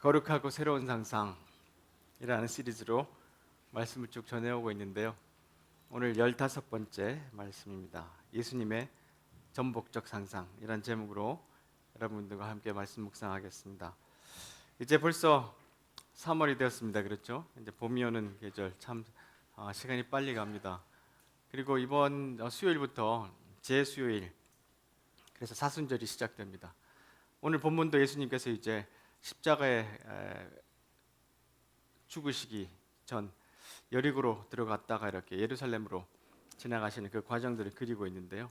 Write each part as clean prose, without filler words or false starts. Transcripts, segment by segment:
거룩하고 새로운 상상이라는 시리즈로 말씀을 쭉 전해오고 있는데요. 오늘 15번째 말씀입니다. 예수님의 전복적 상상이라는 제목으로 여러분들과 함께 말씀 묵상하겠습니다. 이제 벌써 3월이 되었습니다. 그렇죠? 이제 봄이 오는 계절, 참 시간이 빨리 갑니다. 그리고 이번 수요일부터 제수요일, 그래서 사순절이 시작됩니다. 오늘 본문도 예수님께서 이제 십자가에 죽으시기 전 여리고로 들어갔다가 이렇게 예루살렘으로 지나가시는 그 과정들을 그리고 있는데요.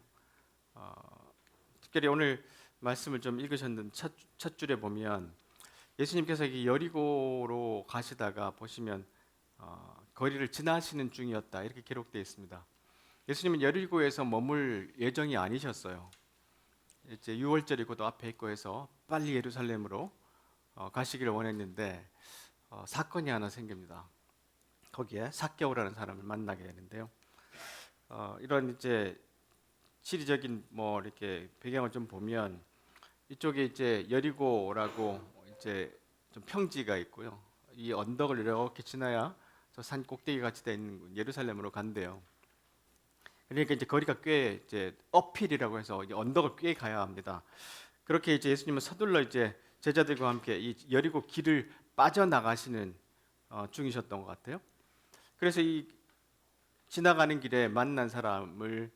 특별히 오늘 말씀을 좀 읽으셨는 첫 줄에 보면 예수님께서 이 여리고로 가시다가 보시면 거리를 지나시는 중이었다 이렇게 기록되어 있습니다. 예수님은 여리고에서 머물 예정이 아니셨어요. 이제 유월절이 곧 앞에 있고 해서 빨리 예루살렘으로 가시기를 원했는데 사건이 하나 생깁니다. 거기에 삭개오라는 사람을 만나게 되는데요. 이런 이제 지리적인 뭐 이렇게 배경을 좀 보면 이쪽에 이제 여리고라고 이제 좀 평지가 있고요. 이 언덕을 이렇게 지나야 저 산 꼭대기 같이 돼 있는 예루살렘으로 간대요. 그러니까 이제 거리가 꽤 이제 어필이라고 해서 언덕을 꽤 가야 합니다. 그렇게 이제 예수님은 서둘러 이제 제자들과 함께 이 여리고 길을 빠져나가시는 중이셨던 것 같아요. 그래서 이 지나가는 길에 만난 사람을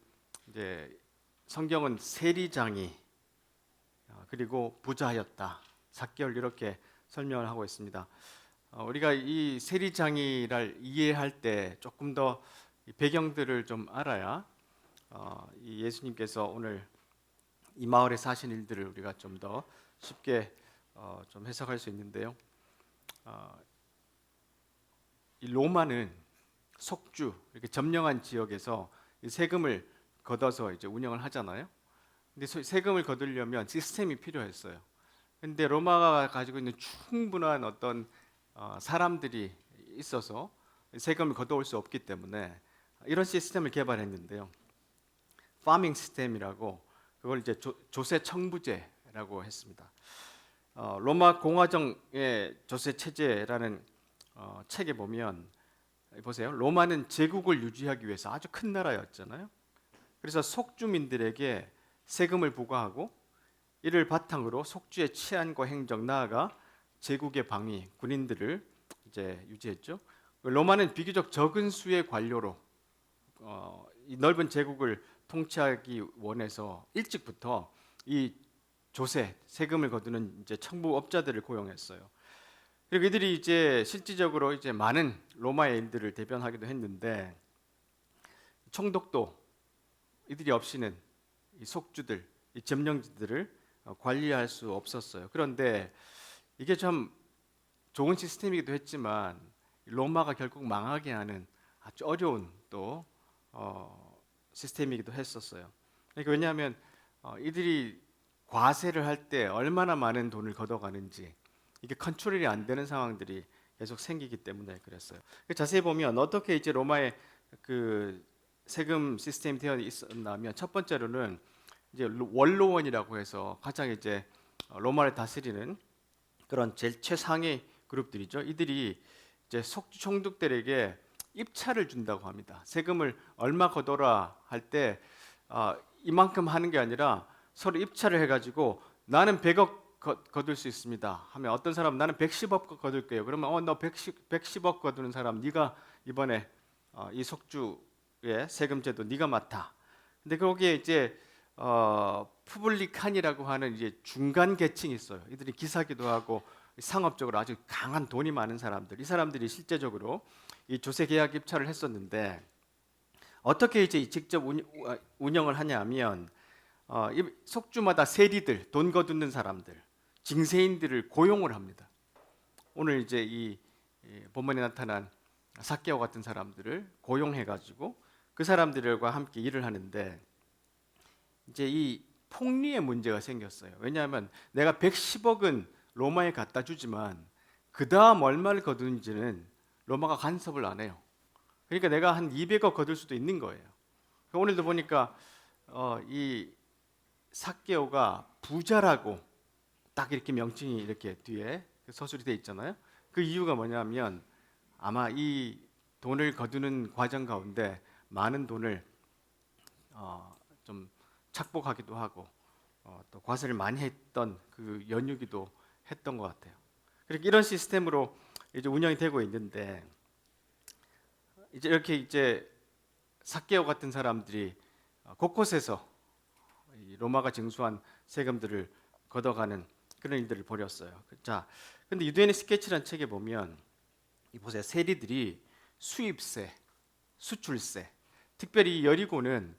이제 성경은 세리장이 그리고 부자였다, 삭개오를 이렇게 설명을 하고 있습니다. 우리가 이 세리장이를 이해할 때 조금 더 배경들을 좀 알아야 이 예수님께서 오늘 이 마을에 사신 일들을 우리가 좀 더 쉽게 좀 해석할 수 있는데요. 이 로마는 속주 이렇게 점령한 지역에서 세금을 걷어서 이제 운영을 하잖아요. 근데 세금을 거두려면 시스템이 필요했어요. 근데 로마가 가지고 있는 충분한 어떤 사람들이 있어서 세금을 걷어올 수 없기 때문에 이런 시스템을 개발했는데요. 파밍 시스템이라고 그걸 이제 조세 청부제라고 했습니다. 로마 공화정의 조세 체제라는 책에 보면 보세요. 로마는 제국을 유지하기 위해서 아주 큰 나라였잖아요. 그래서 속주민들에게 세금을 부과하고 이를 바탕으로 속주의 치안과 행정 나아가 제국의 방위, 군인들을 이제 유지했죠. 로마는 비교적 적은 수의 관료로 이 넓은 제국을 통치하기 원해서 일찍부터 이 조세, 세금을 거두는 이제 청부업자들을 고용했어요. 그리고 이들이 이제 실질적으로 이제 많은 로마의 일들을 대변하기도 했는데 총독도 이들이 없이는 이 속주들, 이 점령지들을 관리할 수 없었어요. 그런데 이게 참 좋은 시스템이기도 했지만 로마가 결국 망하게 하는 아주 어려운 또 시스템이기도 했었어요. 그러니까 왜냐하면 이들이 과세를 할 때 얼마나 많은 돈을 걷어가는지 이게 컨트롤이 안 되는 상황들이 계속 생기기 때문에 그랬어요. 자세히 보면 어떻게 이제 로마의 그 세금 시스템이 되어 있었냐면 첫 번째로는 이제 원로원이라고 해서 가장 이제 로마를 다스리는 그런 제일 최상의 그룹들이죠. 이들이 이제 속주 총독들에게 입찰을 준다고 합니다. 세금을 얼마 거둬라 할 때 이만큼 하는 게 아니라 서로 입찰을 해가지고 나는 100억 거둘 수 있습니다 하면 어떤 사람은 나는 110억 거둘게요. 그러면 너 110억 거두는 사람 네가 이번에 이 속주의 세금제도 네가 맡아. 근데 거기에 이제 푸블리칸이라고 하는 이제 중간 계층이 있어요. 이들이 기사기도 하고 상업적으로 아주 강한 돈이 많은 사람들. 이 사람들이 실제적으로 이 조세 계약 입찰을 했었는데 어떻게 이제 직접 운영을 하냐면 이 속주마다 세리들, 돈 거두는 사람들, 징세인들을 고용을 합니다. 오늘 이제 이 본문에 나타난 삭개오 같은 사람들을 고용해가지고 그 사람들과 함께 일을 하는데 이제 이 폭리의 문제가 생겼어요. 왜냐하면 내가 110억은 로마에 갖다 주지만 그 다음 얼마를 거두는지는 로마가 간섭을 안 해요. 그러니까 내가 한 200억 거둘 수도 있는 거예요. 오늘도 보니까 이 삭개오가 부자라고 딱 이렇게 명칭이 이렇게 뒤에 서술이 돼 있잖아요. 그 이유가 뭐냐면 아마 이 돈을 거두는 과정 가운데 많은 돈을 좀 착복하기도 하고 또 과세를 많이 했던 그 연유기도 했던 것 같아요. 그렇게 이런 시스템으로 이제 운영이 되고 있는데 이제 이렇게 이제 삭개오 같은 사람들이 곳곳에서 이 로마가 징수한 세금들을 걷어가는 그런 일들을 벌였어요. 자, 근데 유대인의 스케치라는 책에 보면 이 보세요. 세리들이 수입세, 수출세, 특별히 이 여리고는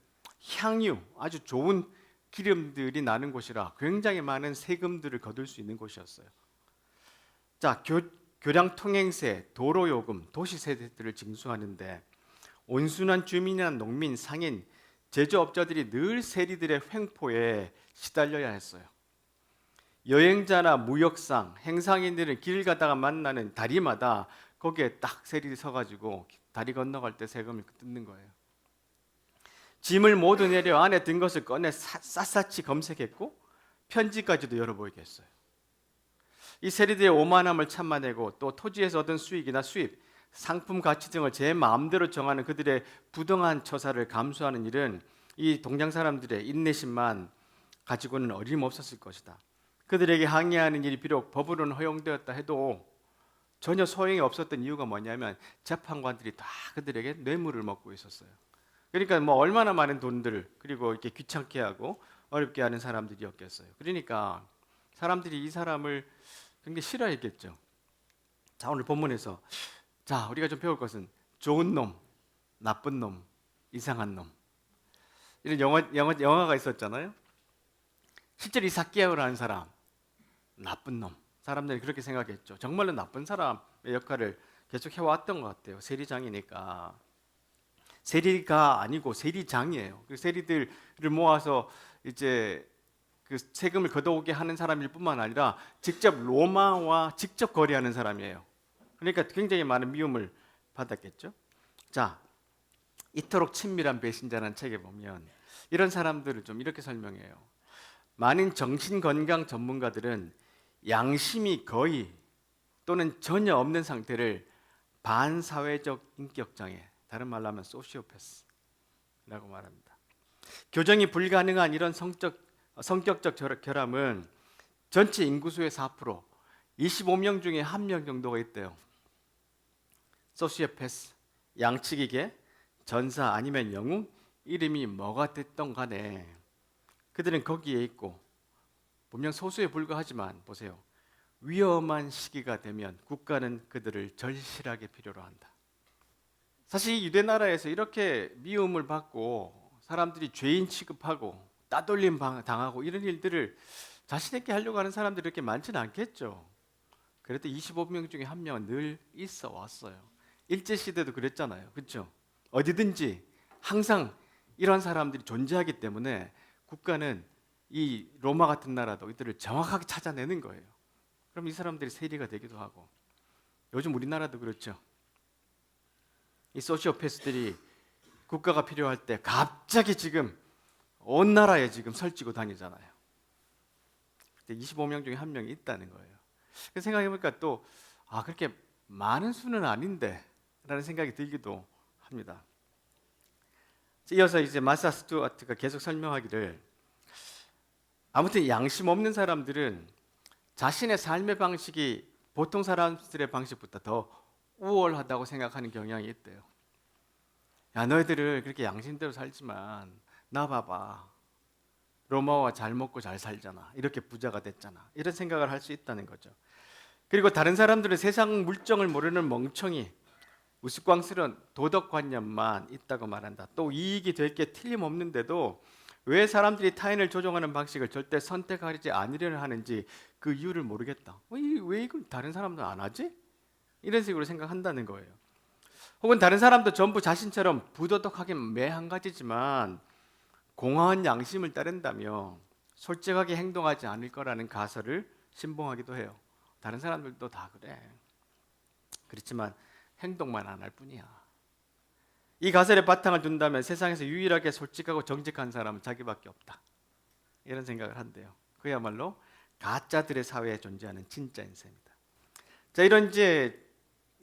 향유, 아주 좋은 기름들이 나는 곳이라 굉장히 많은 세금들을 거둘 수 있는 곳이었어요. 자, 교량 통행세, 도로 요금, 도시 세대들을 징수하는데 온순한 주민이나 농민, 상인, 제조업자들이 늘 세리들의 횡포에 시달려야 했어요. 여행자나 무역상, 행상인들은 길 가다가 만나는 다리마다 거기에 딱 세리들이 서가지고 다리 건너갈 때 세금을 뜯는 거예요. 짐을 모두 내려 안에 든 것을 꺼내 샅샅이 검색했고 편지까지도 열어보이게 했어요. 이 세리들의 오만함을 참아내고 또 토지에서 얻은 수익이나 수입, 상품 가치 등을 제 마음대로 정하는 그들의 부당한 처사를 감수하는 일은 이 동양 사람들의 인내심만 가지고는 어림없었을 것이다. 그들에게 항의하는 일이 비록 법으로는 허용되었다 해도 전혀 소용이 없었던 이유가 뭐냐면 재판관들이 다 그들에게 뇌물을 먹고 있었어요. 그러니까 뭐 얼마나 많은 돈들을 그리고 이렇게 귀찮게 하고 어렵게 하는 사람들이었겠어요. 그러니까 사람들이 이 사람을 굉장히 싫어했겠죠. 자, 오늘 본문에서 자, 우리가 좀 배울 것은 좋은 놈, 나쁜 놈, 이상한 놈. 이런 영화가 있었잖아요. 실제로 이 삭개오라는 사람, 나쁜 놈. 사람들이 그렇게 생각했죠. 정말로 나쁜 사람의 역할을 계속 해왔던 것 같아요. 세리장이니까. 세리가 아니고 세리장이에요. 그 세리들을 모아서 이제 그 세금을 걷어오게 하는 사람일 뿐만 아니라 직접 로마와 직접 거래하는 사람이에요. 그러니까 굉장히 많은 미움을 받았겠죠. 자, 이토록 친밀한 배신자라는 책에 보면 이런 사람들을 좀 이렇게 설명해요. 많은 정신건강 전문가들은 양심이 거의 또는 전혀 없는 상태를 반사회적 인격장애, 다른 말로 하면 소시오패스라고 말합니다. 교정이 불가능한 이런 성격적 결함은 전체 인구수의 4%, 25명 중에 1명 정도가 있대요. 소시오패스, 양치기계, 전사 아니면 영웅, 이름이 뭐가 됐던 간에 그들은 거기에 있고 분명 소수에 불과하지만 보세요. 위험한 시기가 되면 국가는 그들을 절실하게 필요로 한다. 사실 이 유대 나라에서 이렇게 미움을 받고 사람들이 죄인 취급하고 따돌림 당하고 이런 일들을 자신있게 하려고 하는 사람들이 이렇게 많지는 않겠죠. 그래도 25명 중에 1명은 늘 있어 왔어요. 일제시대도 그랬잖아요. 그렇죠? 어디든지 항상 이런 사람들이 존재하기 때문에 국가는 이 로마 같은 나라도 이들을 정확하게 찾아내는 거예요. 그럼 이 사람들이 세리가 되기도 하고 요즘 우리나라도 그렇죠. 이 소시오패스들이 국가가 필요할 때 갑자기 지금 온 나라에 지금 설치고 다니잖아요. 25명 중에 1명이 있다는 거예요. 생각해보니까 또 그렇게 많은 수는 아닌데 라는 생각이 들기도 합니다. 이어서 이제 마사 스튜어트가 계속 설명하기를 아무튼 양심 없는 사람들은 자신의 삶의 방식이 보통 사람들의 방식보다 더 우월하다고 생각하는 경향이 있대요. 야, 너희들을 그렇게 양심대로 살지만 나 봐봐. 로마와 잘 먹고 잘 살잖아. 이렇게 부자가 됐잖아. 이런 생각을 할 수 있다는 거죠. 그리고 다른 사람들은 세상 물정을 모르는 멍청이, 우스꽝스러운 도덕관념만 있다고 말한다. 또 이익이 될 게 틀림없는데도 왜 사람들이 타인을 조종하는 방식을 절대 선택하지 않으려는 하는지 그 이유를 모르겠다. 왜 이걸 다른 사람들은 안 하지? 이런 식으로 생각한다는 거예요. 혹은 다른 사람도 전부 자신처럼 부도덕하긴 매 한 가지지만 공허한 양심을 따른다며 솔직하게 행동하지 않을 거라는 가설을 신봉하기도 해요. 다른 사람들도 다 그래. 그렇지만 행동만 안 할 뿐이야. 이 가설에 바탕을 둔다면 세상에서 유일하게 솔직하고 정직한 사람은 자기밖에 없다. 이런 생각을 한대요. 그야말로 가짜들의 사회에 존재하는 진짜 인생입니다. 자, 이런 이제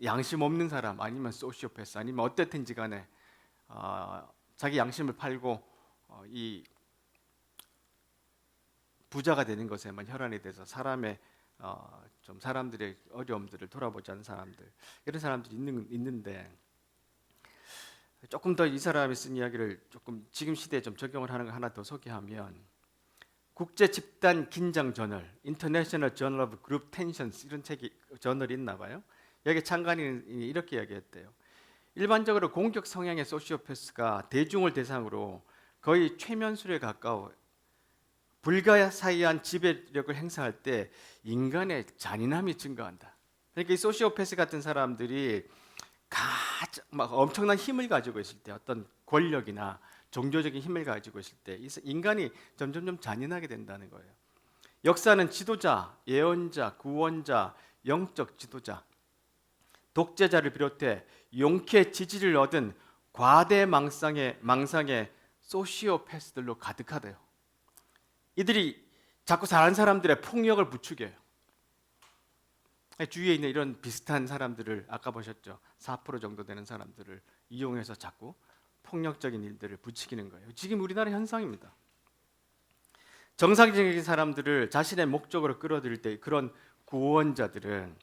양심 없는 사람 아니면 소시오패스 아니면 어땠든지 간에 자기 양심을 팔고 이 부자가 되는 것에만 혈안이 돼서 좀 사람들의 어려움들을 돌아보지 않는 사람들, 이런 사람들이 있는데 조금 더 이 사람이 쓴 이야기를 조금 지금 시대에 좀 적용을 하는 거 하나 더 소개하면, 국제 집단 긴장 저널 (International Journal of Group Tensions) 이런 책이 저널이 있나 봐요. 여기 창간인이 이렇게 이야기했대요. 일반적으로 공격 성향의 소시오패스가 대중을 대상으로 거의 최면술에 가까워 불가사의한 지배력을 행사할 때 인간의 잔인함이 증가한다. 그러니까 이 소시오패스 같은 사람들이 막 엄청난 힘을 가지고 있을 때, 어떤 권력이나 종교적인 힘을 가지고 있을 때 인간이 점점 잔인하게 된다는 거예요. 역사는 지도자, 예언자, 구원자, 영적 지도자, 독재자를 비롯해 용케 지지를 얻은 과대망상의 소시오패스들로 가득하대요. 이들이 자꾸 다른 사람들의 폭력을 부추겨요. 주위에 있는 이런 비슷한 사람들을, 아까 보셨죠? 4% 정도 되는 사람들을 이용해서 자꾸 폭력적인 일들을 부추기는 거예요. 지금 우리나라 현상입니다. 정상적인 사람들을 자신의 목적으로 끌어들일 때 그런 구원자들은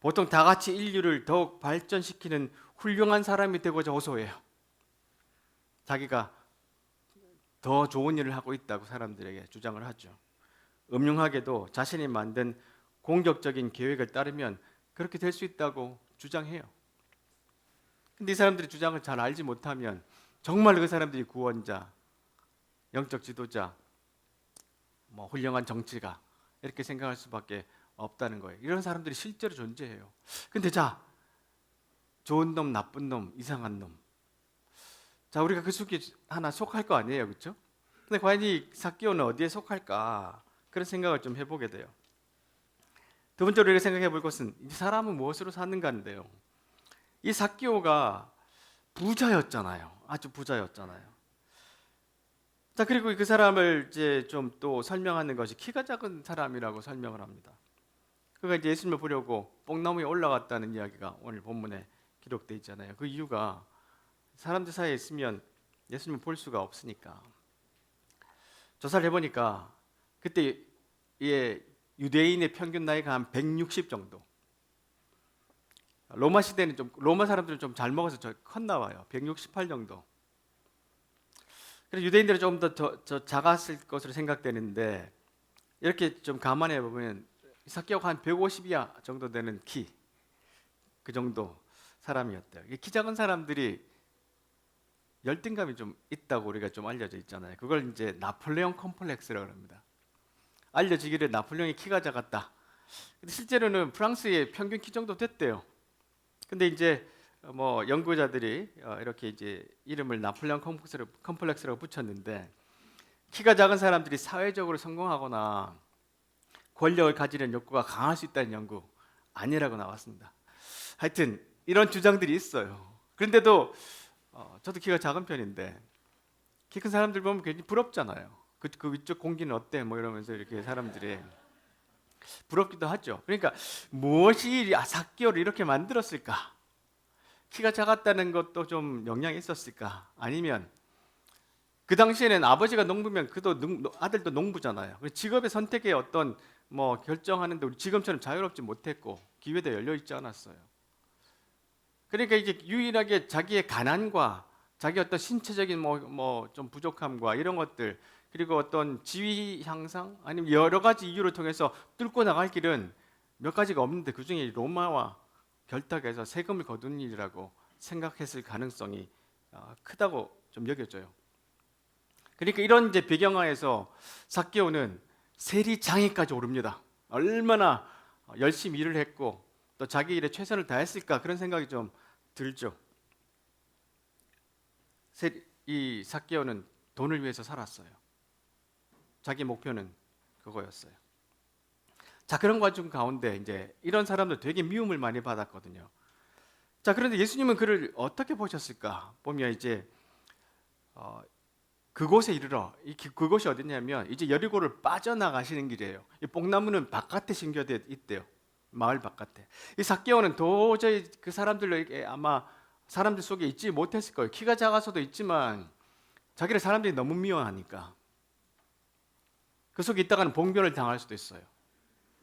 보통 다 같이 인류를 더욱 발전시키는 훌륭한 사람이 되고자 호소해요. 자기가 더 좋은 일을 하고 있다고 사람들에게 주장을 하죠. 음흉하게도 자신이 만든 공격적인 계획을 따르면 그렇게 될 수 있다고 주장해요. 근데 이 사람들이 주장을 잘 알지 못하면 정말 그 사람들이 구원자, 영적 지도자, 훌륭한 정치가 이렇게 생각할 수밖에 없다는 거예요. 이런 사람들이 실제로 존재해요. 근데 자, 좋은 놈, 나쁜 놈, 이상한 놈, 자, 우리가 그 속에 하나 속할 거 아니에요, 그렇죠? 근데 과연 이 삭개오는 어디에 속할까? 그런 생각을 좀 해보게 돼요. 두 번째로 우리가 생각해 볼 것은 이 사람은 무엇으로 사는가인데요. 이 삭개오가 부자였잖아요. 아주 부자였잖아요. 자, 그리고 그 사람을 이제 좀 또 설명하는 것이 키가 작은 사람이라고 설명을 합니다. 그가 이제 예수님을 보려고 뽕나무에 올라갔다는 이야기가 오늘 본문에 기록되어 있잖아요. 그 이유가 사람들 사이에 있으면 예수님을 볼 수가 없으니까. 조사를 해보니까 그때 유대인의 평균 나이가 한 160 정도. 로마 시대는 로마 사람들은 좀 잘 먹어서 컸나 봐요. 168 정도. 그래서 유대인들은 조금 더 작았을 것으로 생각되는데, 이렇게 좀 감안해 보면 삭개오가 한 150이야 정도 되는 키, 그 정도 사람이었대요. 키 작은 사람들이 열등감이 좀 있다고 우리가 좀 알려져 있잖아요. 그걸 이제 나폴레옹 컴플렉스라고 합니다. 알려지기를 나폴레옹이 키가 작았다. 근데 실제로는 프랑스의 평균 키 정도 됐대요. 근데 이제 연구자들이 이렇게 이제 이름을 나폴레옹 컴플렉스라고 붙였는데, 키가 작은 사람들이 사회적으로 성공하거나 권력을 가지려는 욕구가 강할 수 있다는 연구 아니라고 나왔습니다. 하여튼 이런 주장들이 있어요. 그런데도 저도 키가 작은 편인데 키 큰 사람들 보면 괜히 부럽잖아요. 그 위쪽 공기는 어때? 이러면서 이렇게 사람들이 부럽기도 하죠. 그러니까 무엇이 삭개오를 이렇게 만들었을까? 키가 작았다는 것도 좀 영향이 있었을까? 아니면 그 당시에는 아버지가 농부면 아들도 농부잖아요. 직업의 선택에 어떤 결정하는데 우리 지금처럼 자유롭지 못했고 기회도 열려 있지 않았어요. 그러니까 이제 유일하게 자기의 가난과 자기 어떤 신체적인 좀 부족함과 이런 것들, 그리고 어떤 지위 향상 아니면 여러 가지 이유를 통해서 뚫고 나갈 길은 몇 가지가 없는데, 그 중에 로마와 결탁해서 세금을 거둔 일이라고 생각했을 가능성이 크다고 좀 여겨져요. 그러니까 이런 이제 배경하에서 삭개오는 세리장에까지 오릅니다. 얼마나 열심히 일을 했고 또 자기 일에 최선을 다했을까, 그런 생각이 좀 들죠. 이 삭개오는 돈을 위해서 살았어요. 자기 목표는 그거였어요. 자, 그런 과정 가운데 이제 이런 사람들 되게 미움을 많이 받았거든요. 자, 그런데 예수님은 그를 어떻게 보셨을까? 보면 이제 그곳에 이르러, 그곳이 어디냐면 이제 여리고를 빠져나가시는 길이에요. 이 뽕나무는 바깥에 심겨져 있대요. 마을 바깥에. 이 삭개오는 도저히 그 사람들에게 아마 사람들 속에 있지 못했을 거예요. 키가 작아서도 있지만 자기를 사람들이 너무 미워하니까 그 속에 있다가는 봉변을 당할 수도 있어요.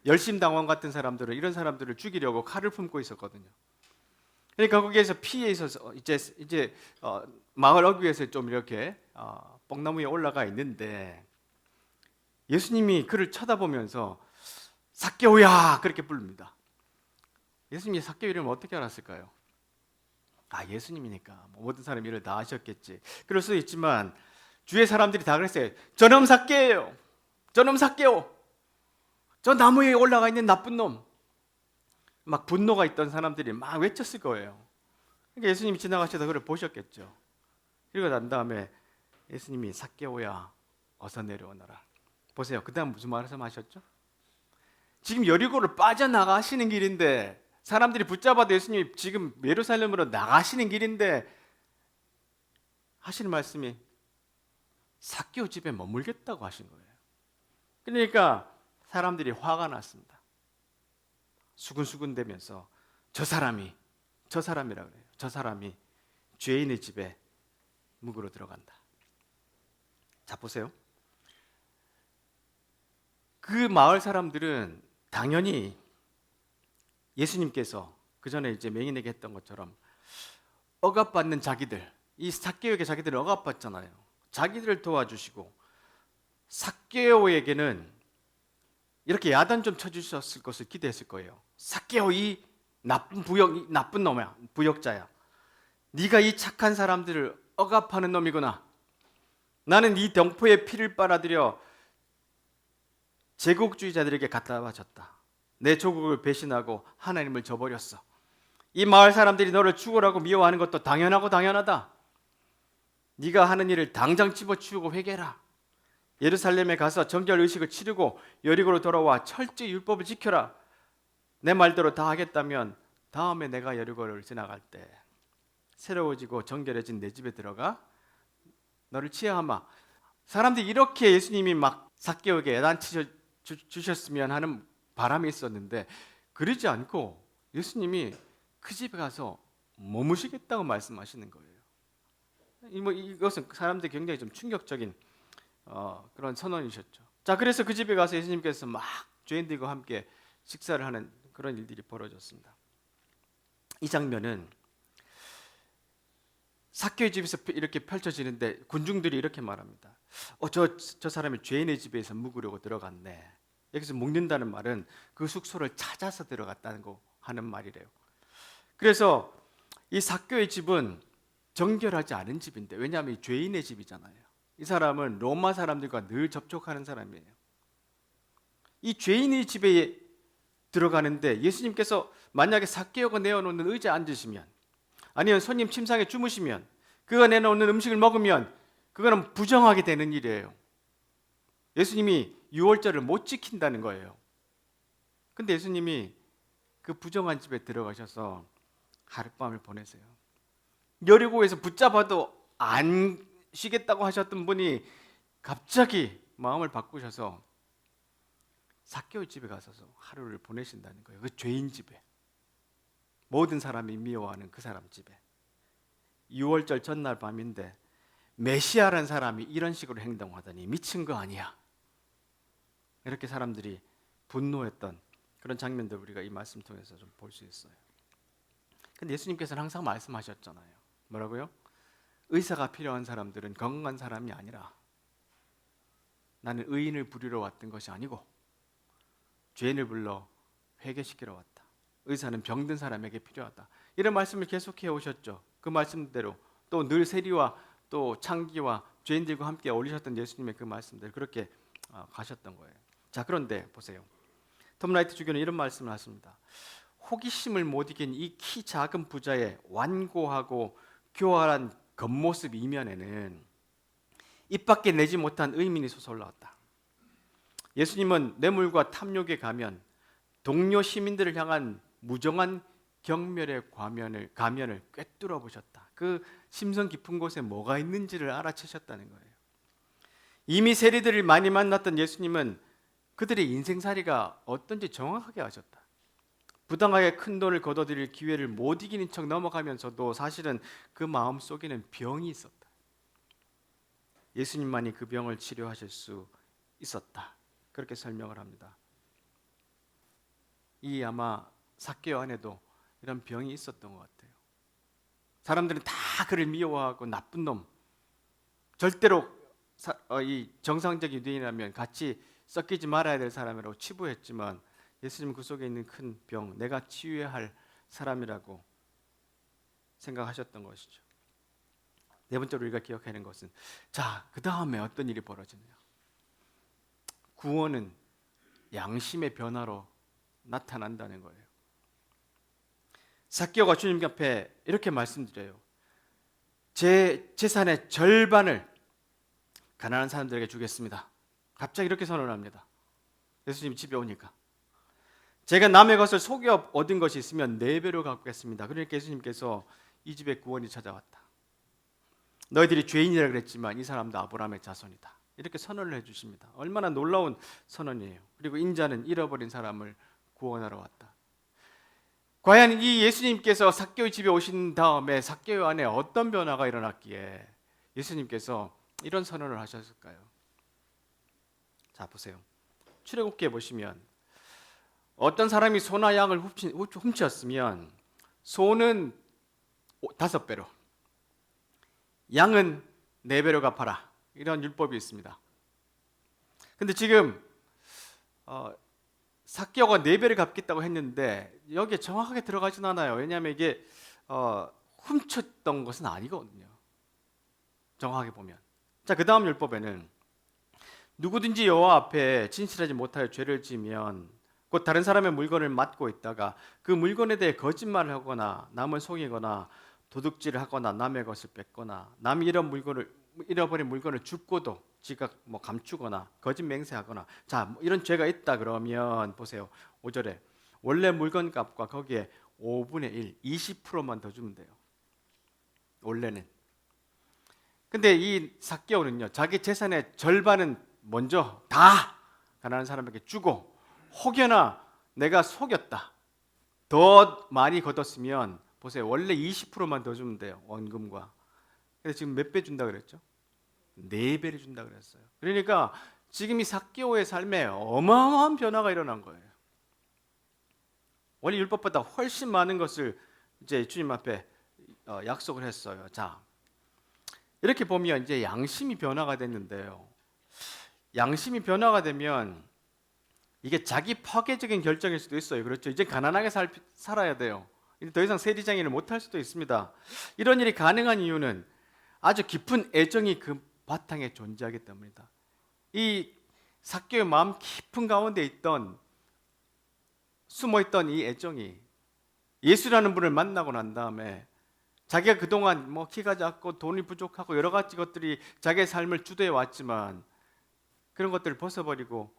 열심당원 같은 사람들은 이런 사람들을 죽이려고 칼을 품고 있었거든요. 그러니까 거기에서 피해 있어서 이제 마을 어귀에서 좀 이렇게 뽕나무 위에 올라가 있는데 예수님이 그를 쳐다보면서 삭개오야 그렇게 부릅니다. 예수님이 삭개오 이름을 어떻게 알았을까요? 예수님이니까 모든 사람이 일을 다 하셨겠지. 그럴 수도 있지만 주위의 사람들이 다 그랬어요. 저놈 삭개오예요. 저놈 삭개오. 저 나무 위에 올라가 있는 나쁜 놈. 막 분노가 있던 사람들이 막 외쳤을 거예요. 그러니까 예수님이 지나가셔서 그걸 보셨겠죠. 그리고 난 다음에 예수님이 삭개오야 어서 내려오너라. 보세요. 그 다음 무슨 말씀하셨죠? 지금 여리고를 빠져나가시는 길인데 사람들이 붙잡아도 예수님이 지금 예루살렘으로 나가시는 길인데 하시는 말씀이 삭개오 집에 머물겠다고 하신 거예요. 그러니까 사람들이 화가 났습니다. 수근수근대면서 저 사람이라 그래요. 저 사람이 죄인의 집에 묵으러 들어간다. 자, 보세요. 그 마을 사람들은 당연히 예수님께서 그 전에 이제 맹인에게 했던 것처럼 억압받는 자기들, 이 삭개오에게 자기들을 억압받잖아요. 자기들을 도와주시고 삭개오에게는 이렇게 야단 좀 쳐주셨을 것을 기대했을 거예요. 삭개오 이 나쁜 놈이야, 부역자야. 네가 이 착한 사람들을 억압하는 놈이구나. 나는 네 병포에 피를 빨아들여 제국주의자들에게 갖다 바쳤다. 내 조국을 배신하고 하나님을 저버렸어. 이 마을 사람들이 너를 죽으라고 미워하는 것도 당연하다. 네가 하는 일을 당장 집어치우고 회개해라. 예루살렘에 가서 정결 의식을 치르고 여리고로 돌아와 철저히 율법을 지켜라. 내 말대로 다 하겠다면 다음에 내가 여리고를 지나갈 때 새로워지고 정결해진 내 집에 들어가 너를 치하마. 사람들이 이렇게 예수님이 막 삭개오에게 야단치 주셨으면 하는 바람이 있었는데 그러지 않고 예수님이 그 집에 가서 머무시겠다고 말씀하시는 거예요. 이것은 사람들이 굉장히 좀 충격적인 그런 선언이셨죠. 자, 그래서 그 집에 가서 예수님께서 막 죄인들과 함께 식사를 하는 그런 일들이 벌어졌습니다. 이 장면은 삭개오의 집에서 이렇게 펼쳐지는데 군중들이 이렇게 말합니다. 저 사람이 죄인의 집에서 묵으려고 들어갔네. 여기서 묵는다는 말은 그 숙소를 찾아서 들어갔다는 거 하는 말이래요. 그래서 이 삭개오의 집은 정결하지 않은 집인데, 왜냐하면 죄인의 집이잖아요. 이 사람은 로마 사람들과 늘 접촉하는 사람이에요. 이 죄인의 집에 들어가는데 예수님께서 만약에 삭개오가 내어놓는 의자에 앉으시면, 아니면 손님 침상에 주무시면, 그가 내놓는 음식을 먹으면 그거는 부정하게 되는 일이에요. 예수님이 유월절을 못 지킨다는 거예요. 근데 예수님이 그 부정한 집에 들어가셔서 하룻밤을 보내세요. 여리고에서 붙잡아도 안 쉬겠다고 하셨던 분이 갑자기 마음을 바꾸셔서 삭개오 집에 가셔서 하루를 보내신다는 거예요. 그 죄인 집에, 모든 사람이 미워하는 그 사람 집에. 유월절 전날 밤인데 메시아라는 사람이 이런 식으로 행동하다니 미친 거 아니야. 이렇게 사람들이 분노했던 그런 장면들 우리가 이 말씀 통해서 좀 볼 수 있어요. 근데 예수님께서는 항상 말씀하셨잖아요. 뭐라고요? 의사가 필요한 사람들은 건강한 사람이 아니라 나는 의인을 부리러 왔던 것이 아니고 죄인을 불러 회개시키러 왔다. 의사는 병든 사람에게 필요하다. 이런 말씀을 계속해 오셨죠. 그 말씀대로 또 늘 세리와 또 창기와 죄인들과 함께 어울리셨던 예수님의 그 말씀들 그렇게 가셨던 거예요. 자, 그런데 보세요. 톰 라이트 주교는 이런 말씀을 하십니다. 호기심을 못 이긴 이 키 작은 부자의 완고하고 교활한 겉모습 이면에는 입 밖에 내지 못한 의민이 솟아올라왔다. 예수님은 뇌물과 탐욕에 가면 동료 시민들을 향한 무정한 경멸의 가면을 꿰뚫어 보셨다. 그 심성 깊은 곳에 뭐가 있는지를 알아채셨다는 거예요. 이미 세리들을 많이 만났던 예수님은 그들의 인생살이가 어떤지 정확하게 아셨다. 부당하게 큰 돈을 거둬들일 기회를 못 이기는 척 넘어가면서도 사실은 그 마음 속에는 병이 있었다. 예수님만이 그 병을 치료하실 수 있었다. 그렇게 설명을 합니다. 이 아마 삭개오 안에도 이런 병이 있었던 것 같아요. 사람들은 다 그를 미워하고 나쁜 놈, 절대로 이 정상적인 유대인이라면 같이 섞이지 말아야 될 사람이라고 치부했지만 예수님은 그 속에 있는 큰 병, 내가 치유해야 할 사람이라고 생각하셨던 것이죠. 네 번째로 우리가 기억해야 하는 것은, 자, 그 다음에 어떤 일이 벌어지느냐. 구원은 양심의 변화로 나타난다는 거예요. 삭개오가 주님 앞에 이렇게 말씀드려요. 제 재산의 절반을 가난한 사람들에게 주겠습니다. 갑자기 이렇게 선언합니다. 예수님이 집에 오니까. 제가 남의 것을 속여 얻은 것이 있으면 4배로 갚겠습니다. 그러니까 예수님께서 이 집에 구원이 찾아왔다. 너희들이 죄인이라 그랬지만 이 사람도 아브라함의 자손이다. 이렇게 선언을 해주십니다. 얼마나 놀라운 선언이에요. 그리고 인자는 잃어버린 사람을 구원하러 왔다. 과연 이 예수님께서 삭개오 집에 오신 다음에 삭개오 안에 어떤 변화가 일어났기에 예수님께서 이런 선언을 하셨을까요? 자, 보세요. 출애굽기에 보시면 어떤 사람이 소나 양을 훔쳤으면 소는 5배로, 양은 4배로 갚아라. 이런 율법이 있습니다. 근데 지금 삭개오가 4배를 갚겠다고 했는데 여기에 정확하게 들어가진 않아요. 왜냐하면 이게 훔쳤던 것은 아니거든요. 정확하게 보면. 자, 그 다음 율법에는 누구든지 여호와 앞에 진실하지 못하여 죄를 지으면 곧 다른 사람의 물건을 맡고 있다가 그 물건에 대해 거짓말을 하거나 남을 속이거나 도둑질을 하거나 남의 것을 뺏거나 남이 잃어버린 물건을 줍고도 지가 감추거나 거짓 맹세하거나, 자, 이런 죄가 있다 그러면 보세요. 5절에 원래 물건값과 거기에 5분의 1, 20%만 더 주면 돼요. 원래는. 근데 이 삭개오는요, 자기 재산의 절반은 먼저 다 가난한 사람에게 주고, 혹여나 내가 속였다, 더 많이 걷었으면 보세요. 원래 20%만 더 주면 돼요. 원금과. 근데 지금 몇 배 준다 그랬죠? 4배를 준다 그랬어요. 그러니까 지금 이 삭개오의 삶에 어마어마한 변화가 일어난 거예요. 원래 율법보다 훨씬 많은 것을 이제 주님 앞에 약속을 했어요. 자, 이렇게 보면 이제 양심이 변화가 됐는데요. 양심이 변화가 되면 이게 자기 파괴적인 결정일 수도 있어요. 그렇죠? 이제 가난하게 살아야 돼요. 더 이상 세리장애를 못할 수도 있습니다. 이런 일이 가능한 이유는 아주 깊은 애정이 그 바탕에 존재하기 때문이다. 이 삭개오의 마음 깊은 가운데 숨어있던 이 애정이 예수라는 분을 만나고 난 다음에 자기가 그동안 키가 작고 돈이 부족하고 여러 가지 것들이 자기의 삶을 주도해 왔지만 그런 것들을 벗어버리고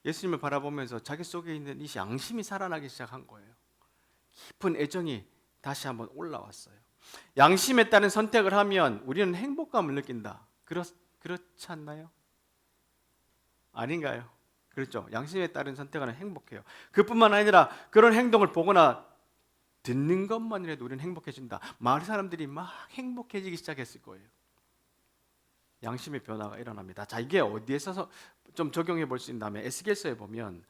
예수님을 바라보면서 자기 속에 있는 이 양심이 살아나기 시작한 거예요. 깊은 애정이 다시 한번 올라왔어요. 양심에 따른 선택을 하면 우리는 행복감을 느낀다. 그렇지 않나요? 아닌가요? 그렇죠. 양심에 따른 선택은 행복해요. 그뿐만 아니라 그런 행동을 보거나 듣는 것만이라도 우리는 행복해진다. 마을 사람들이 막 행복해지기 시작했을 거예요. 양심의 변화가 일어납니다. 자, 이게 어디에서 좀 적용해 볼 수 있다면 에스겔서에 보면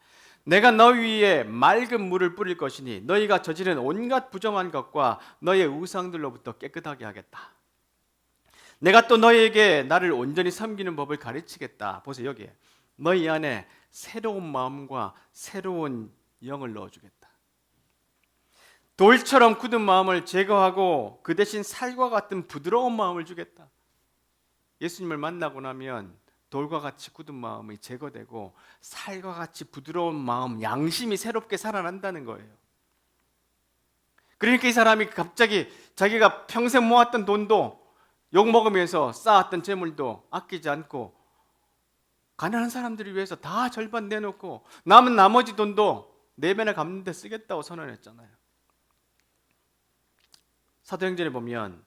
내가 너희 위에 맑은 물을 뿌릴 것이니 너희가 저지른 온갖 부정한 것과 너희의 우상들로부터 깨끗하게 하겠다. 내가 또 너희에게 나를 온전히 섬기는 법을 가르치겠다. 보세요, 여기에 너희 안에 새로운 마음과 새로운 영을 넣어주겠다. 돌처럼 굳은 마음을 제거하고 그 대신 살과 같은 부드러운 마음을 주겠다. 예수님을 만나고 나면 돌과 같이 굳은 마음이 제거되고 살과 같이 부드러운 마음, 양심이 새롭게 살아난다는 거예요. 그러니까 이 사람이 갑자기 자기가 평생 모았던 돈도 욕먹으면서 쌓았던 재물도 아끼지 않고 가난한 사람들을 위해서 다 절반 내놓고 남은 나머지 돈도 4배나 갚는 데 쓰겠다고 선언했잖아요. 사도행전에 보면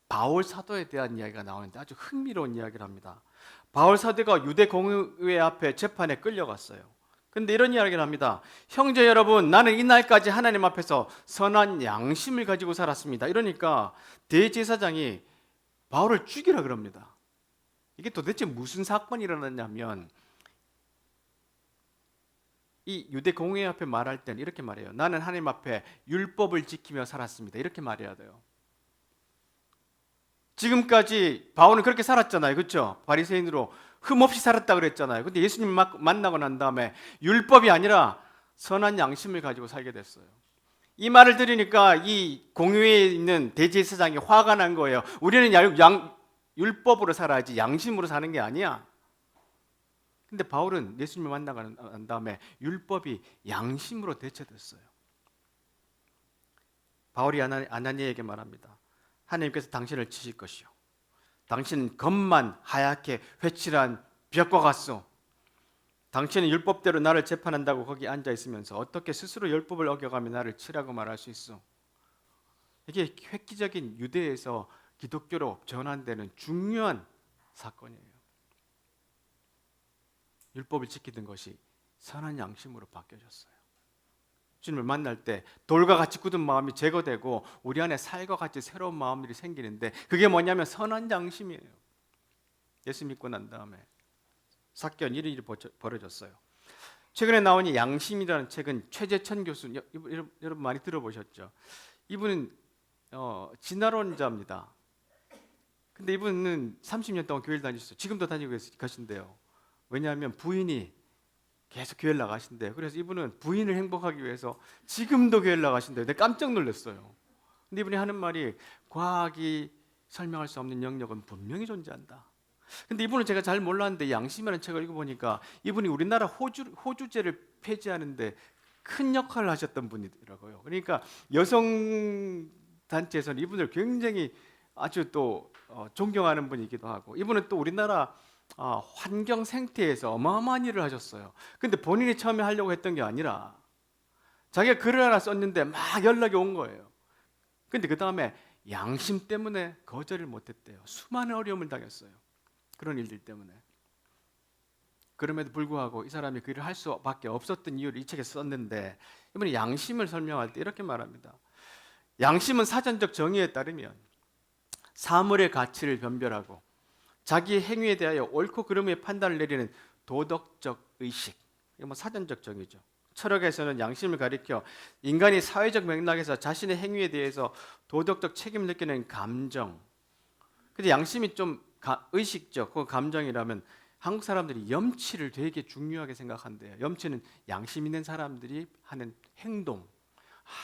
바울 사도에 대한 이야기가 나오는데 아주 흥미로운 이야기를 합니다. 바울 사도가 유대 공의회 앞에 재판에 끌려갔어요. 근데 이런 이야기를 합니다. 형제 여러분, 나는 이날까지 하나님 앞에서 선한 양심을 가지고 살았습니다. 이러니까 대제사장이 바울을 죽이라 그럽니다. 이게 도대체 무슨 사건이 일어났냐면, 이 유대 공회 앞에 말할 때는 이렇게 말해요. 나는 하나님 앞에 율법을 지키며 살았습니다. 이렇게 말해야 돼요. 지금까지 바울은 그렇게 살았잖아요. 그렇죠? 바리새인으로 흠없이 살았다 그랬잖아요. 근데 예수님 만나고 난 다음에 율법이 아니라 선한 양심을 가지고 살게 됐어요. 이 말을 들으니까 이 공회에 있는 대제사장이 화가 난 거예요. 우리는 율법으로 살아야지 양심으로 사는 게 아니야. 근데 바울은 예수님을 만나고 난 다음에 율법이 양심으로 대체됐어요. 바울이 아나니에게 말합니다. 하나님께서 당신을 치실 것이요, 당신은 겉만 하얗게 회칠한 벽과 같소. 당신은 율법대로 나를 재판한다고 거기 앉아 있으면서 어떻게 스스로 율법을 어겨가며 나를 치라고 말할 수 있어? 이게 획기적인 유대에서 기독교로 전환되는 중요한 사건이에요. 율법을 지키던 것이 선한 양심으로 바뀌어졌어요. 주님을 만날 때 돌과 같이 굳은 마음이 제거되고 우리 안에 살과 같이 새로운 마음들이 생기는데, 그게 뭐냐면 선한 양심이에요. 예수 믿고 난 다음에 사건 일이 벌어졌어요. 최근에 나온 이 양심이라는 책은 최재천 교수, 여러분 많이 들어보셨죠? 이분은 진화론자입니다. 근데 이분은 30년 동안 교회를 다니셨어요. 지금도 다니고 계신데요. 왜냐하면 부인이 계속 교회를 나가신대요. 그래서 이분은 부인을 행복하기 위해서 지금도 교회를 나가신대요. 내가 깜짝 놀랐어요. 근데 이분이 하는 말이, 과학이 설명할 수 없는 영역은 분명히 존재한다. 근데 이분은 제가 잘 몰랐는데 양심이라는 책을 읽어보니까 이분이 우리나라 호주제를 폐지하는데 큰 역할을 하셨던 분이더라고요. 그러니까 여성 단체에서는 이분을 굉장히 아주 또 존경하는 분이기도 하고, 이분은 또 우리나라 환경 생태에서 어마어마한 일을 하셨어요. 근데 본인이 처음에 하려고 했던 게 아니라 자기가 글을 하나 썼는데 막 연락이 온 거예요. 근데 그 다음에 양심 때문에 거절을 못했대요. 수많은 어려움을 당했어요. 그런 일들 때문에. 그럼에도 불구하고 이 사람이 그 일을 할 수밖에 없었던 이유를 이 책에 썼는데, 이번에 양심을 설명할 때 이렇게 말합니다. 양심은 사전적 정의에 따르면 사물의 가치를 변별하고 자기 행위에 대하여 옳고 그름의 판단을 내리는 도덕적 의식. 이거 뭐 사전적 정의죠. 철학에서는 양심을 가리켜 인간이 사회적 맥락에서 자신의 행위에 대해서 도덕적 책임을 느끼는 감정. 근데 양심이 좀 의식적, 그 감정이라면 한국 사람들이 염치를 되게 중요하게 생각한대요. 염치는 양심 있는 사람들이 하는 행동.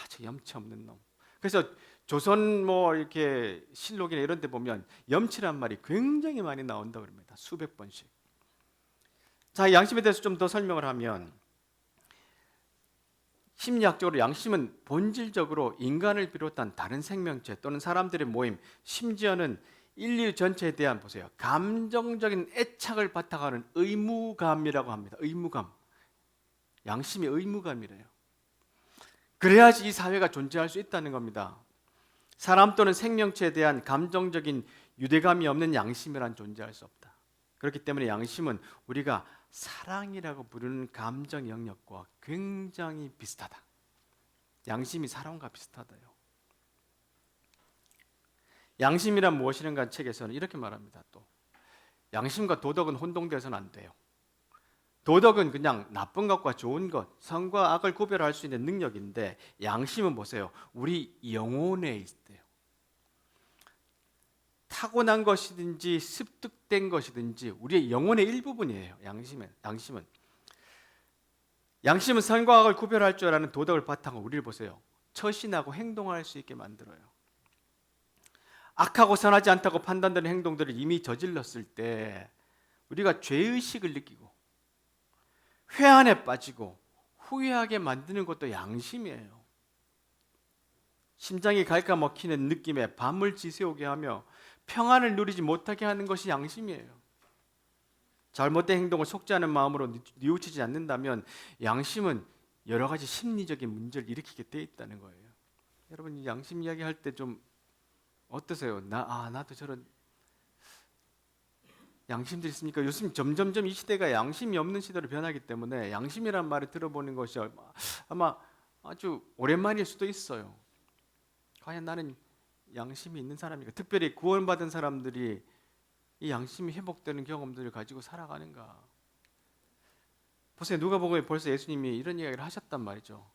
저 염치 없는 놈. 그래서 조선 뭐 이렇게 실록이나 이런 데 보면 염치란 말이 굉장히 많이 나온다 그럽니다. 수백 번씩. 자, 양심에 대해서 좀 더 설명을 하면, 심리학적으로 양심은 본질적으로 인간을 비롯한 다른 생명체 또는 사람들의 모임, 심지어는 인류 전체에 대한, 보세요, 감정적인 애착을 바탕하는 의무감이라고 합니다. 의무감. 양심이 의무감이래요. 그래야지 이 사회가 존재할 수 있다는 겁니다. 사람 또는 생명체에 대한 감정적인 유대감이 없는 양심이란 존재할 수 없다. 그렇기 때문에 양심은 우리가 사랑이라고 부르는 감정 영역과 굉장히 비슷하다. 양심이 사랑과 비슷하다요. 양심이란 무엇이는가 책에서는 이렇게 말합니다. 또 양심과 도덕은 혼동돼서는 안 돼요. 도덕은 그냥 나쁜 것과 좋은 것, 선과 악을 구별할 수 있는 능력인데, 양심은 보세요, 우리 영혼에 있대요. 타고난 것이든지 습득된 것이든지 우리의 영혼의 일부분이에요. 양심은 선과 악을 구별할 줄 아는 도덕을 바탕으로 우리를 보세요, 처신하고 행동할 수 있게 만들어요. 악하고 선하지 않다고 판단되는 행동들을 이미 저질렀을 때 우리가 죄의식을 느끼고 회한에 빠지고 후회하게 만드는 것도 양심이에요. 심장이 갈까 먹히는 느낌에 밤을 지새우게 하며 평안을 누리지 못하게 하는 것이 양심이에요. 잘못된 행동을 속지 않은 마음으로 뉘우치지 않는다면 양심은 여러 가지 심리적인 문제를 일으키게 돼 있다는 거예요. 여러분, 이 양심 이야기할 때 좀 어떠세요? 나도 저런 양심들이 있습니까? 요즘 점점점 이 시대가 양심이 없는 시대로 변하기 때문에 양심이란 말을 들어보는 것이 아마 아주 오랜만일 수도 있어요. 과연 나는 양심이 있는 사람인가? 특별히 구원받은 사람들이 이 양심이 회복되는 경험들을 가지고 살아가는가? 보세요. 누가복음에 벌써 예수님이 이런 이야기를 하셨단 말이죠.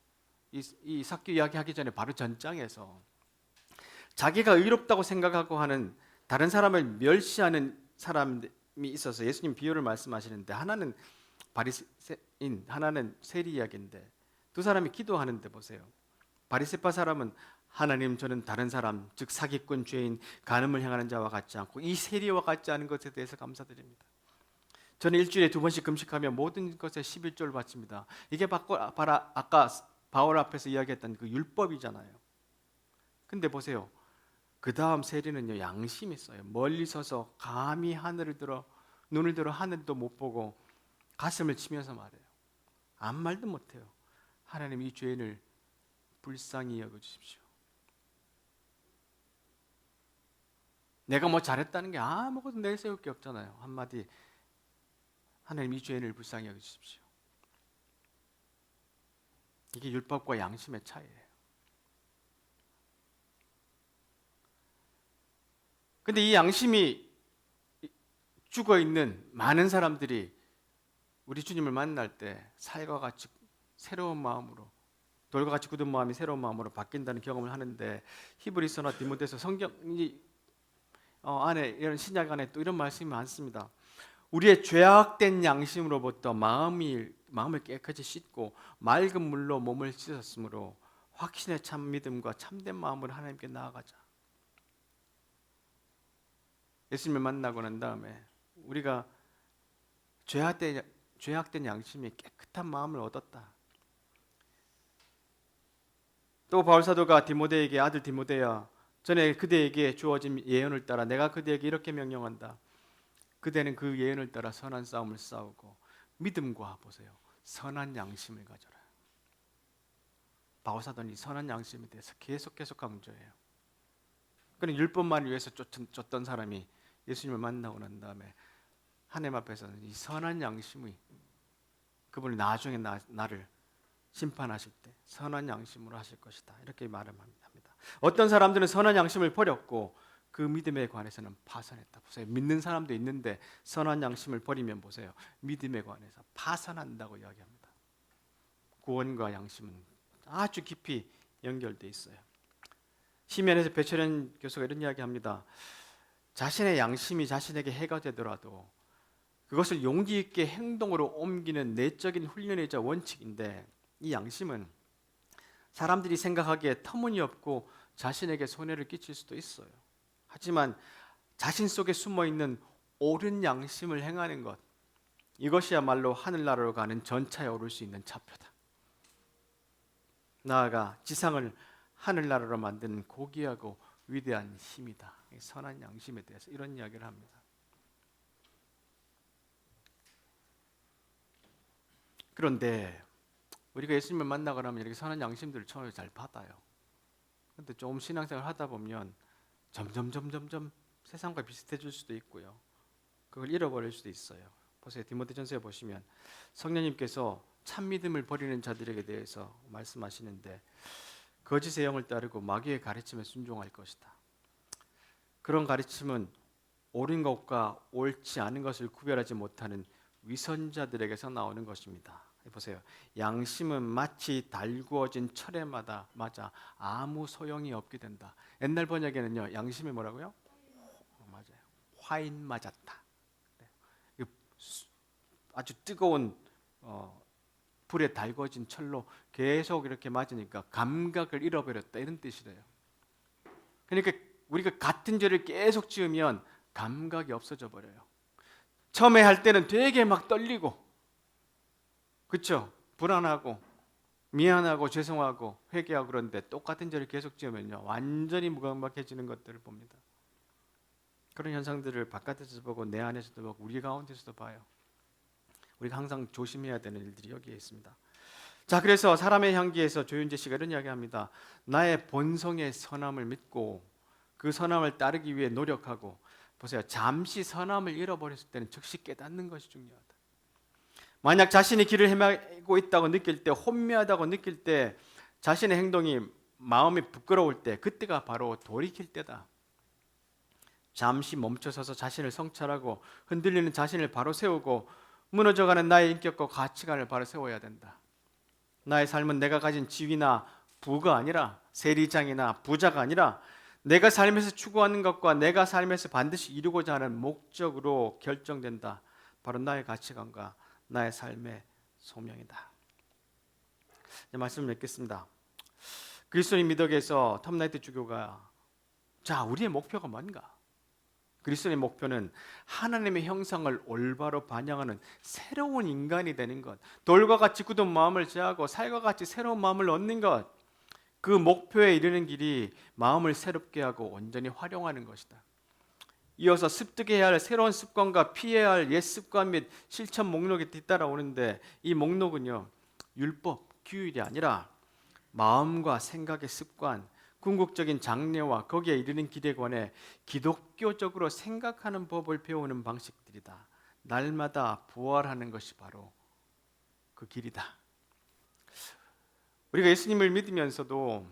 이 사귀 이야기하기 전에 바로 전장에서 자기가 의롭다고 생각하고 하는 다른 사람을 멸시하는 사람이 있어서 예수님 비유를 말씀하시는데, 하나는 바리새인, 하나는 세리야인데 두 사람이 기도하는데 보세요. 바리새파 사람은 하나님, 저는 다른 사람, 즉 사기꾼, 죄인, 간음을 행하는 자와 같지 않고 이 세리와 같지 않은 것에 대해서 감사드립니다. 저는 일주일에 2번씩 금식하며 모든 것에 11조를 바칩니다. 이게 바로 아까 바울 앞에서 이야기했던 그 율법이잖아요. 근데 보세요. 그 다음 세리는요, 양심이 있어요. 멀리 서서 감히 눈을 들어 하늘도 못 보고 가슴을 치면서 말해요. 아무 말도 못해요. 하나님, 이 죄인을 불쌍히 여겨주십시오. 내가 뭐 잘했다는 게 아무것도 내세울 게 없잖아요. 한마디, 하나님, 이 죄인을 불쌍히 여겨주십시오. 이게 율법과 양심의 차이예요. 근데 이 양심이 죽어있는 많은 사람들이 우리 주님을 만날 때 살과 같이 새로운 마음으로, 돌과 같이 굳은 마음이 새로운 마음으로 바뀐다는 경험을 하는데, 히브리서나 디모데서 성경 안에, 이런 신약 안에 또 이런 말씀이 많습니다. 우리의 죄악된 양심으로부터 마음을 깨끗이 씻고 맑은 물로 몸을 씻었으므로 확신의 참 믿음과 참된 마음으로 하나님께 나아가자. 예수님을 만나고 난 다음에 우리가 죄악된 양심이 깨끗한 마음을 얻었다. 또 바울 사도가 디모데에게, 아들 디모데야, 전에 그대에게 주어진 예언을 따라 내가 그대에게 이렇게 명령한다. 그대는 그 예언을 따라 선한 싸움을 싸우고 믿음과, 보세요, 선한 양심을 가져라. 바울 사도는 이 선한 양심에 대해서 계속 강조해요. 그는 율법만을 위해서 쫓던 사람이 예수님을 만나고 난 다음에 하나님 앞에서는 이 선한 양심이, 그분이 나중에 나를 심판하실 때 선한 양심으로 하실 것이다, 이렇게 말을 합니다. 어떤 사람들은 선한 양심을 버렸고 그 믿음에 관해서는 파산했다. 보세요. 믿는 사람도 있는데 선한 양심을 버리면 보세요, 믿음에 관해서 파산한다고 이야기합니다. 구원과 양심은 아주 깊이 연결되어 있어요. 시면에서 배철현 교수가 이런 이야기합니다. 자신의 양심이 자신에게 해가 되더라도 그것을 용기 있게 행동으로 옮기는 내적인 훈련이자 원칙인데, 이 양심은 사람들이 생각하기에 터무니없고 자신에게 손해를 끼칠 수도 있어요. 하지만 자신 속에 숨어있는 옳은 양심을 행하는 것, 이것이야말로 하늘나라로 가는 전차에 오를 수 있는 차표다. 나아가 지상을 하늘나라로 만드는 고귀하고 위대한 힘이다. 선한 양심에 대해서 이런 이야기를 합니다. 그런데 우리가 예수님을 만나고 나면 이렇게 선한 양심들을 처음에 잘 받아요. 그런데 조금 신앙생활 하다 보면 점점 세상과 비슷해질 수도 있고요, 그걸 잃어버릴 수도 있어요. 보세요. 디모데전서에 보시면 성령님께서 참 믿음을 버리는 자들에게 대해서 말씀하시는데, 거짓의 영을 따르고 마귀의 가르침에 순종할 것이다. 그런 가르침은 옳은 것과 옳지 않은 것을 구별하지 못하는 위선자들에게서 나오는 것입니다. 보세요. 양심은 마치 달구어진 철에 맞아 아무 소용이 없게 된다. 옛날 번역에는요, 양심이 뭐라고요? 맞아요. 화인 맞았다. 아주 뜨거운 불에 달궈진 철로 계속 이렇게 맞으니까 감각을 잃어버렸다, 이런 뜻이래요. 그러니까 우리가 같은 죄를 계속 지으면 감각이 없어져 버려요. 처음에 할 때는 되게 막 떨리고, 그렇죠? 불안하고 미안하고 죄송하고 회개하고, 그런데 똑같은 죄를 계속 지으면요, 완전히 무감각해지는 것들을 봅니다. 그런 현상들을 바깥에서 보고 내 안에서도 보고 우리 가운데서도 봐요. 우리가 항상 조심해야 되는 일들이 여기에 있습니다. 자, 그래서 사람의 향기에서 조윤재 씨가 이런 이야기합니다. 나의 본성의 선함을 믿고 그 선함을 따르기 위해 노력하고 보세요. 잠시 선함을 잃어버렸을 때는 즉시 깨닫는 것이 중요하다. 만약 자신이 길을 헤매고 있다고 느낄 때, 혼미하다고 느낄 때, 자신의 행동이 마음이 부끄러울 때, 그때가 바로 돌이킬 때다. 잠시 멈춰서서 자신을 성찰하고 흔들리는 자신을 바로 세우고 무너져가는 나의 인격과 가치관을 바로 세워야 된다. 나의 삶은 내가 가진 지위나 부가 아니라, 세리장이나 부자가 아니라 내가 삶에서 추구하는 것과 내가 삶에서 반드시 이루고자 하는 목적으로 결정된다. 바로 나의 가치관과 나의 삶의 소명이다. 이제 말씀을 맺겠습니다. 그리스도인 미덕에서 텀나이트 주교가, 자, 우리의 목표가 뭔가? 그리스도의 목표는 하나님의 형상을 올바로 반영하는 새로운 인간이 되는 것, 돌과 같이 굳은 마음을 제하고 살과 같이 새로운 마음을 얻는 것, 그 목표에 이르는 길이 마음을 새롭게 하고 온전히 활용하는 것이다. 이어서 습득해야 할 새로운 습관과 피해야 할 옛 습관 및 실천 목록이 뒤따라오는데, 이 목록은요, 율법, 규율이 아니라 마음과 생각의 습관, 궁극적인 장래와 거기에 이르는 길에 관해 기독교적으로 생각하는 법을 배우는 방식들이다. 날마다 부활하는 것이 바로 그 길이다. 우리가 예수님을 믿으면서도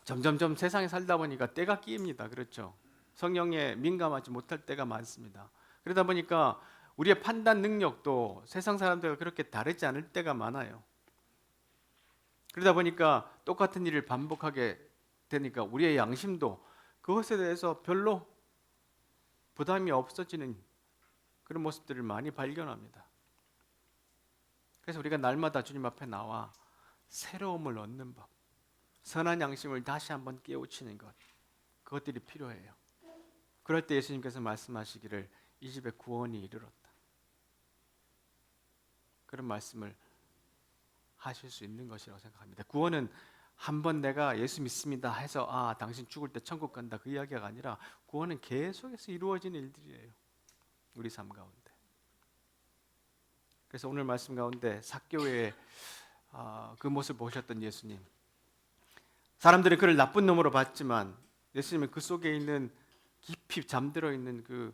점점점 세상에 살다 보니까 때가 끼입니다. 그렇죠? 성령에 민감하지 못할 때가 많습니다. 그러다 보니까 우리의 판단 능력도 세상 사람들과 그렇게 다르지 않을 때가 많아요. 그러다 보니까 똑같은 일을 반복하게 되니까 우리의 양심도 그것에 대해서 별로 부담이 없어지는 그런 모습들을 많이 발견합니다. 그래서 우리가 날마다 주님 앞에 나와 새로움을 얻는 법, 선한 양심을 다시 한번 깨우치는 것, 그것들이 필요해요. 그럴 때 예수님께서 말씀하시기를 이 집에 구원이 이르렀다. 그런 말씀을 하실 수 있는 것이라고 생각합니다. 구원은 한번 내가 예수 믿습니다 해서 당신 죽을 때 천국 간다 그 이야기가 아니라, 구원은 계속해서 이루어지는 일들이에요. 우리 삶 가운데. 그래서 오늘 말씀 가운데 삭개오의 그 모습을 보셨던 예수님, 사람들이 그를 나쁜 놈으로 봤지만 예수님은 그 속에 있는 깊이 잠들어 있는 그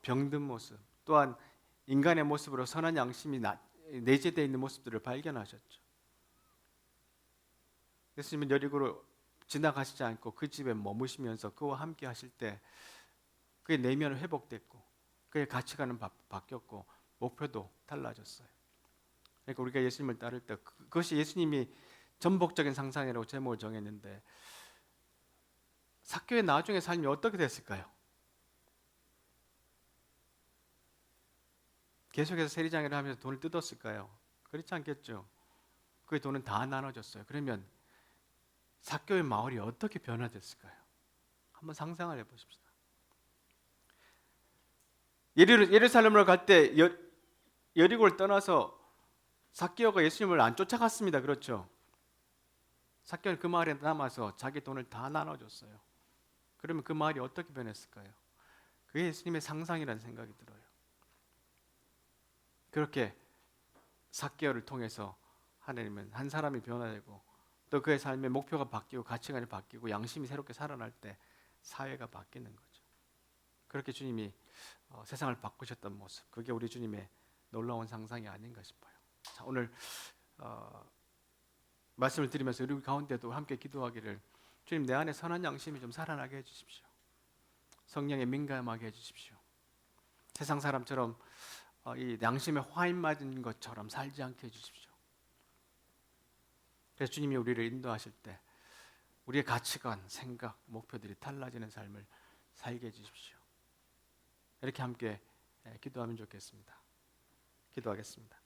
병든 모습, 또한 인간의 모습으로 선한 양심이 내재되어 있는 모습들을 발견하셨죠. 예수님은 여리고로 지나가시지 않고 그 집에 머무시면서 그와 함께 하실 때 그의 내면은 회복됐고 그의 가치관은 바뀌었고 목표도 달라졌어요. 그러니까 우리가 예수님을 따를 때 그것이 예수님이 전복적인 상상이라고 제목을 정했는데, 삭개오의 나중에 삶이 어떻게 됐을까요? 계속해서 세리장이를 하면서 돈을 뜯었을까요? 그렇지 않겠죠. 그 돈은 다 나눠졌어요. 그러면 삭개오의 마을이 어떻게 변화됐을까요? 한번 상상을 해보십시다. 예루살렘으로 갈 때 여리고를 떠나서 삭개오가 예수님을 안 쫓아갔습니다. 그렇죠? 삭개오는 그 마을에 남아서 자기 돈을 다 나눠줬어요. 그러면 그 마을이 어떻게 변했을까요? 그게 예수님의 상상이라는 생각이 들어요. 그렇게 삭개오를 통해서 하나님은 한 사람이 변화되고 또 그의 삶의 목표가 바뀌고 가치관이 바뀌고 양심이 새롭게 살아날 때 사회가 바뀌는 거죠. 그렇게 주님이 세상을 바꾸셨던 모습, 그게 우리 주님의 놀라운 상상이 아닌가 싶어요. 자, 오늘 말씀을 드리면서 우리 가운데도 함께 기도하기를, 주님 내 안에 선한 양심이 좀 살아나게 해주십시오. 성령에 민감하게 해주십시오. 세상 사람처럼 이 양심에 화인 맞은 것처럼 살지 않게 해주십시오. 그래서 주님이 우리를 인도하실 때 우리의 가치관, 생각, 목표들이 달라지는 삶을 살게 해주십시오. 이렇게 함께 기도하면 좋겠습니다. 기도하겠습니다.